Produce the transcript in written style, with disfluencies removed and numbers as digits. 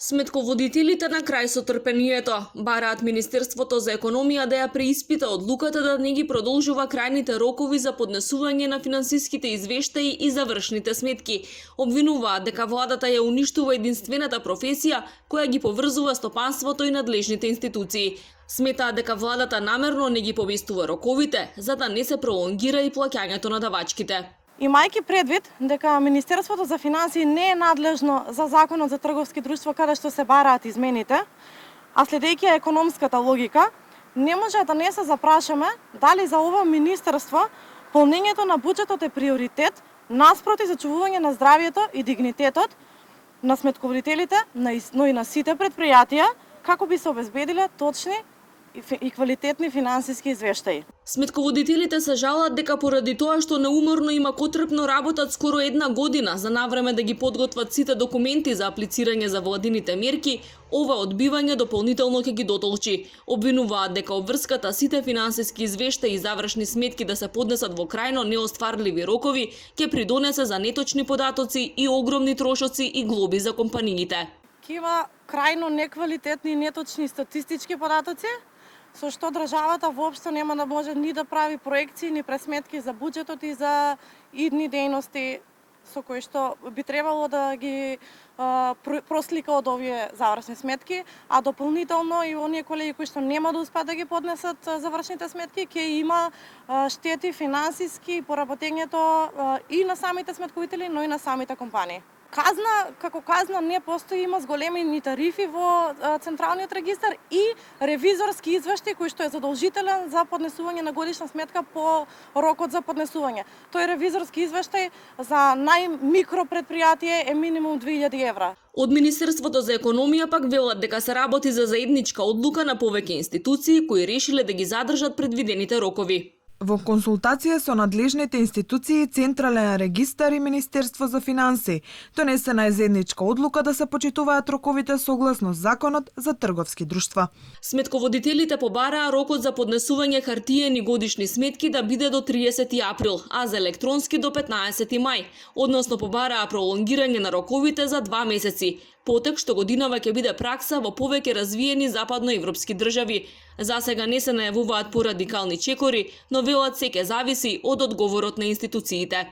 Сметководителите на крај со трпението бараат Министерството за економија да ја преиспита одлуката да не ги продолжува крајните рокови за поднесување на финансиските извештаи и завршните сметки. Обвинуваат дека владата ја уништува единствената професија која ги поврзува стопанството и надлежните институции. Сметаат дека владата намерно не ги повестува роковите за да не се пролонгира и плаќањето на давачките. Имајќи предвид дека Министерството за финансии не е надлежно за Законот за трговски друштва каде што се бараат измените, а следејќи економската логика, не може да не се запрашаме дали за ова министерство полнењето на буџетот е приоритет наспроти зачувување на здравјето и дигнитетот на сметководителите, но и на сите предпријатија, како би се обезбедиле точни и квалитетни финансиски извештаи. Сметководителите се жалат дека поради тоа што неуморно и макотрпно работат скоро една година за навреме да ги подготват сите документи за аплицирање за владините мерки, ова одбивање дополнително ќе ги дотолчи. Обвинуваат дека обврската сите финансиски извештаи и завршни сметки да се поднесат во крајно неостварливи рокови ќе придонесе за неточни податоци и огромни трошоци и глоби за компаниите. Ќе има крајно неквалитетни и неточни статистички податоци, со што државата воопшто нема да може ни да прави проекции, ни пресметки за буџетот и за идни дејности со кои што би требало да ги прослика од овие завршни сметки, а дополнително и оние колеги кои што нема да успеат да ги поднесат завршните сметки, ќе има штети финансиски и поработењето и на самите сметковители, но и на самите компании. Казна, како казна, не постои, има зголемени тарифи во Централниот регистар и ревизорски извештај кој што е задолжителен за поднесување на годишна сметка по рокот за поднесување. Тој ревизорски извештај за најмикро предпријатие е минимум 2000 евра. Од Министерството за економија пак велат дека се работи за заедничка одлука на повеќе институции кои решиле да ги задржат предвидените рокови. Во консултација со надлежните институции, Централен регистар и Министерство за финансии, донесена е заедничка одлука да се почитуваат роковите согласно Законот за трговски друштва. Сметководителите побараа рокот за поднесување хартиени годишни сметки да биде до 30 април, а за електронски до 15 мај, односно побараа пролонгирање на роковите за 2 месеци. Потек што годинава ќе биде пракса во повеќе развиени западноевропски држави. За сега не се најавуваат порадикални чекори, но велат се ќе зависи од одговорот на институциите.